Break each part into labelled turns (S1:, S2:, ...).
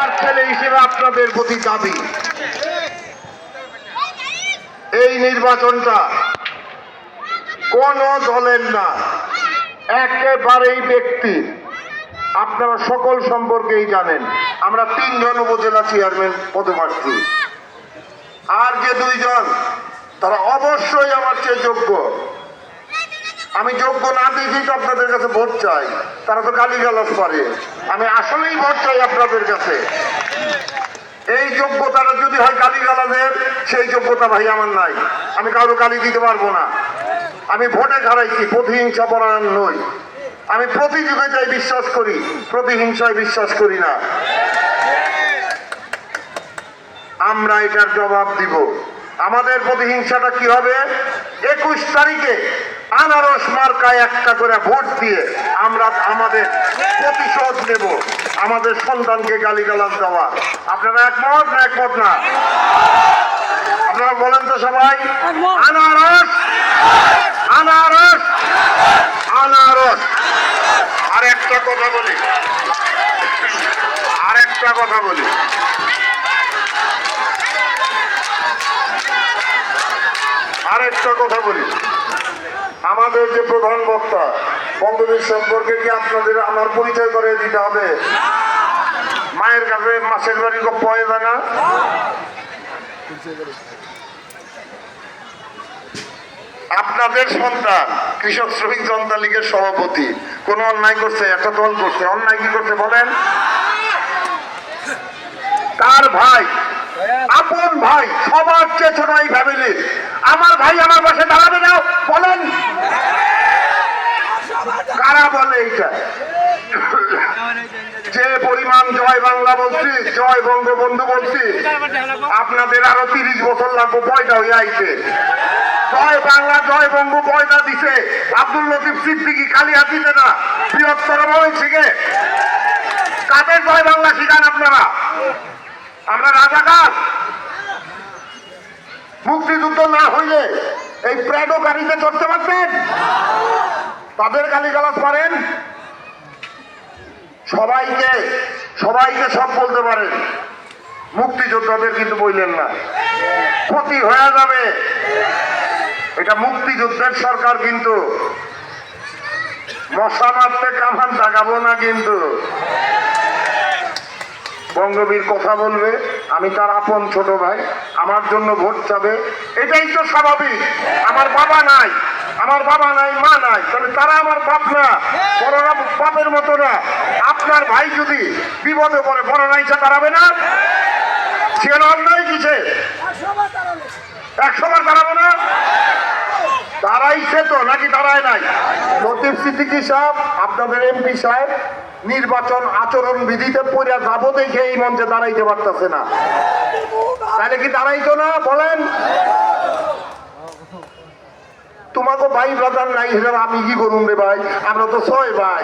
S1: বাবার ছেলে হিসেবে আপনাদের প্রতি দাবি, এই নির্বাচনটা কোন দলের না, একেবারেই ব্যক্তি। আপনারা সকল সম্পর্কেই জানেন আমরা 3 জন উপজেলা চেয়ারম্যান পদপ্রার্থী, আর যে 2 জন তারা অবশ্যই আমার চেয়ে যোগ্য। আমি যোগ্য না দেখেই তো আপনাদের কাছে ভোট চাই, তারা তো গালিগালাজ করে। আমি আসলেই ভোট চাই আপনাদের কাছে। এই যোগ্যতাটা যদি হয় গালিগালাজের, সেই যোগ্যতা ভাই আমার নাই। আমি কারো গালি দিতে পারবো না। আমি ভোটে হারাইছি, প্রতিহিংসা পরায়ণ নই। আমি প্রতিযোগিতায় বিশ্বাস করি, প্রতিহিংসায় বিশ্বাস করি না। আমরা এটার জবাব দিব। আমাদের প্রতিহিংসাটা কি হবে? 21 তারিখে আনারস মার্কায় একটা করে ভোট দিয়ে আমরা আমাদের প্রতিশোধ নেব আমাদের সন্তানকে গালিগালাজ দেওয়া। আপনারা একমত না? একমত না? আপনারা বলেন তো সবাই, আনারস আনারস আনারস। আর একটা কথা বলি, আমাদের যে প্রধান বক্তা বঙ্গবীর সম্পর্কে কি আপনাদের আমার পরিচয় করে দিতে হবে? মায়ের কাছে মাসের বাড়ি পয়ে যায় না? আপনাদের সন্তান কৃষক শ্রমিক জনতা লীগের সভাপতি কোন অন্যায় করছে? একটা দল করছে। অন্যায় কি করছে বলেন? তার ভাই, আপন ভাই, সবার চেয়ে ছোট এই ফ্যামিলি, আমার ভাই আমার পাশে দাঁড়াবে না বলেন? কারা বলে এইটা? যে পরিমাণ জয় বাংলা বলছি, জয় বঙ্গবন্ধু বলছি, আপনাদের আরো 30 বছর লাগবে পয়দা হয়ে আইতে। জয় বাংলা জয় বঙ্গ পয়দা দিছে আব্দুল লতিফ সিদ্দিকী, কালিহাতীতে না, বৃহত্তর ময়মনসিংহে। কাদের জয় বাংলা শিখান আপনারা? আমরা রাজাকার। মুক্তিযুদ্ধ না হইলে এই প্রাডো গাড়িতে চড়তে পারতেন? তাদের গালিগালাজ পারেন? সবাইকে সব বলতে পারেন, মুক্তিযোদ্ধাদের কিন্তু বললেন না। ক্ষতি হয়ে যাবে। এটা মুক্তিযুদ্ধের সরকার, কিন্তু মশা মারতে কামান দাগাবো না। কিন্তু বঙ্গবীর কথা বলবে, আমি তার আপন ছোট ভাই, আমার জন্য ভোট চাবে, এটাই তো স্বাভাবিক। আমার বাবা নাই, মা নাই, তাহলে তারা আমার বাপ না, বড়রা বাপের মতো না। আপনার ভাই যদি বিপদে পড়ে বড় নাইসা দাঁড়াবে না? সে অন্যায় কিসে? 100 বার দাঁড়াবো না? দাঁড়াইছে তো, নাকি দাঁড়ায় নাই? লতিফ সিদ্দিকী সাহেব, আপনাদের এমপি সাহেব নির্বাচন আচরণ বিধিতে পড়ে যাবো দেখে এই মঞ্চে দাঁড়াইতে পারতেছে না। তাহলে কি দাঁড়াইতো না বলেন? তোমাকে ভাই ব্রাদার নাই হিসাবে আমি কি করুন রে ভাই? আমরা তো 6 ভাই।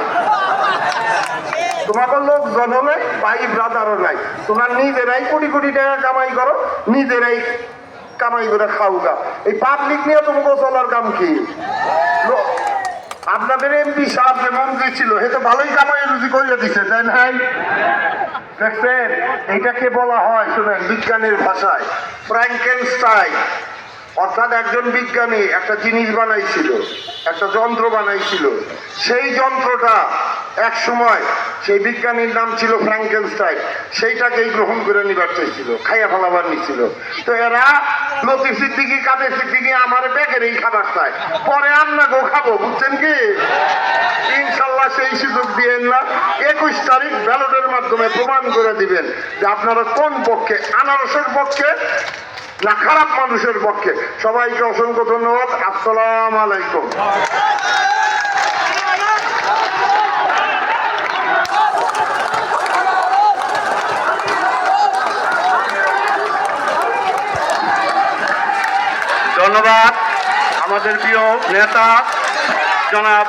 S1: তোমাকে লোকজন নেই, ভাই ব্রাদারও নাই। তোমার নিজেরাই কোটি কোটি টাকা কামাই করো, নিজেরাই কামাই করে খাওগা। এই পাবলিক নিয়ে তোমাকে চলার কাম কি? আপনাদের এমপি সাহেব যে মন্ত্রী ছিল, সে তো ভালোই কামাই রুজি করে দিচ্ছে, তাই না? দেখছেন, এইটাকে বলা হয়, শুনেন, বিজ্ঞানের ভাষায় ফ্র্যাঙ্কেনস্টাইন। অর্থাৎ একজন বিজ্ঞানী একটা জিনিস বানাইছিল, একটা যন্ত্র বানাইছিল। সেই যন্ত্রটা এক সময়, সেই বিজ্ঞানীর নাম ছিল ফ্র্যাঙ্কেনস্টাইন, সেইটাকেই গ্রহণ করে নিবার চাইছিল, খাইয়া ফেলাবার নিছিল। তো এরা লতিফ সিদ্দিকী, কাদের সিদ্দিকী আমার ব্যাগেরই খাবার চায়, পরে আমরা গো খাবো, বুঝছেন কি? ইনশাল্লাহ সেই সুযোগ দিয়েন না। 21 তারিখ ব্যালটের মাধ্যমে প্রমাণ করে দিবেন যে আপনারা কোন পক্ষে, আনারসের পক্ষে না খারাপ মানুষের পক্ষে। সবাইকে অসংখ্য ধন্যবাদ। আসসালামু আলাইকুম।
S2: ধন্যবাদ আমাদের প্রিয় নেতা জনাব